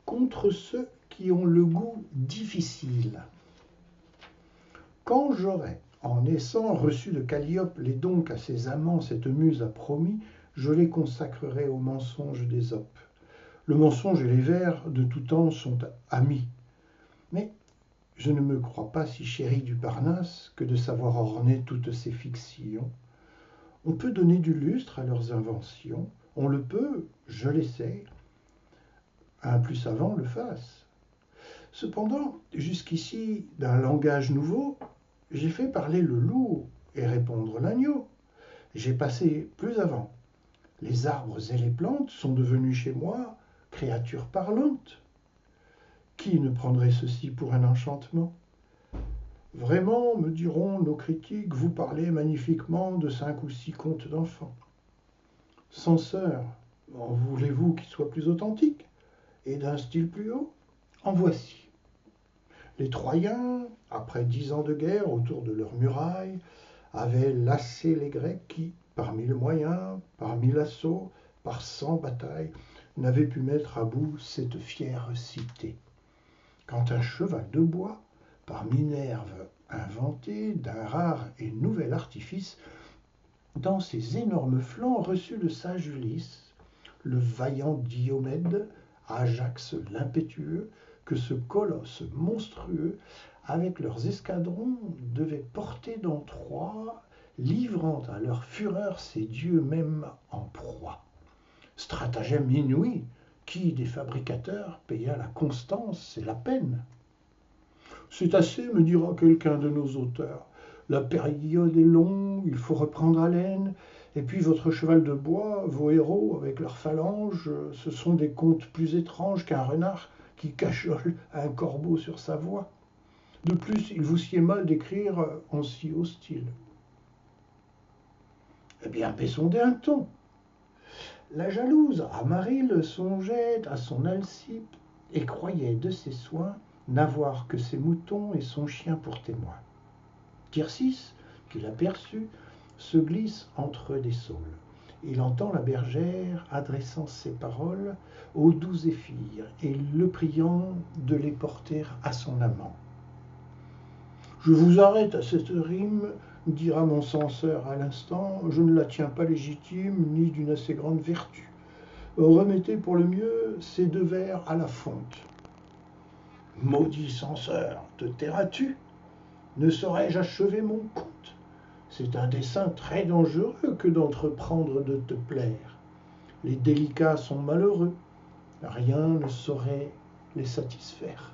contre ceux qui ont le goût difficile. Quand j'aurai, en naissant, reçu de Calliope les dons qu'à ses amants cette muse a promis, je les consacrerai au mensonge d'Ésope. Le mensonge et les vers de tout temps sont amis. Mais je ne me crois pas si chéri du Parnasse que de savoir orner toutes ces fictions. On peut donner du lustre à leurs inventions, on le peut, je l'essaie, un plus savant le fasse. Cependant, jusqu'ici, d'un langage nouveau, j'ai fait parler le loup et répondre l'agneau. J'ai passé plus avant. Les arbres et les plantes sont devenus chez moi créatures parlantes. Qui ne prendrait ceci pour un enchantement? Vraiment, me diront nos critiques, vous parlez magnifiquement de 5 ou 6 contes d'enfants. Censeur, en voulez-vous qu'ils soient plus authentiques et d'un style plus haut? En voici. Les Troyens, après 10 ans de guerre autour de leurs murailles, avaient lassé les Grecs qui, par 1000 moyens, par 1000 assauts, par 100 batailles, n'avaient pu mettre à bout cette fière cité. Quand un cheval de bois, par Minerve inventé d'un rare et nouvel artifice, dans ses énormes flancs reçut le sage Ulysse, le vaillant Diomède, Ajax l'impétueux, que ce colosse monstrueux, avec leurs escadrons, devait porter dans Troie, livrant à leur fureur ses dieux même en proie. Stratagème inouï, qui des fabricateurs paya la constance et la peine? C'est assez, me dira quelqu'un de nos auteurs. La période est longue, il faut reprendre haleine, et puis votre cheval de bois, vos héros avec leurs phalanges, ce sont des contes plus étranges qu'un renard qui cachole un corbeau sur sa voie. De plus, il vous sied mal d'écrire en si haut style. Eh bien, baissons d'un ton. La jalouse Amarille songeait à son Alcippe et croyait de ses soins n'avoir que ses moutons et son chien pour témoins. Tircis, qui l'aperçut, se glisse entre des saules. Il entend la bergère adressant ses paroles au doux Zéphyr et le priant de les porter à son amant. Je vous arrête à cette rime, dira mon censeur à l'instant, je ne la tiens pas légitime ni d'une assez grande vertu. Remettez pour le mieux ces 2 vers à la fonte. Maudit censeur, te tairas-tu? Ne saurais-je achever mon conte? C'est un dessein très dangereux que d'entreprendre de te plaire. Les délicats sont malheureux, rien ne saurait les satisfaire.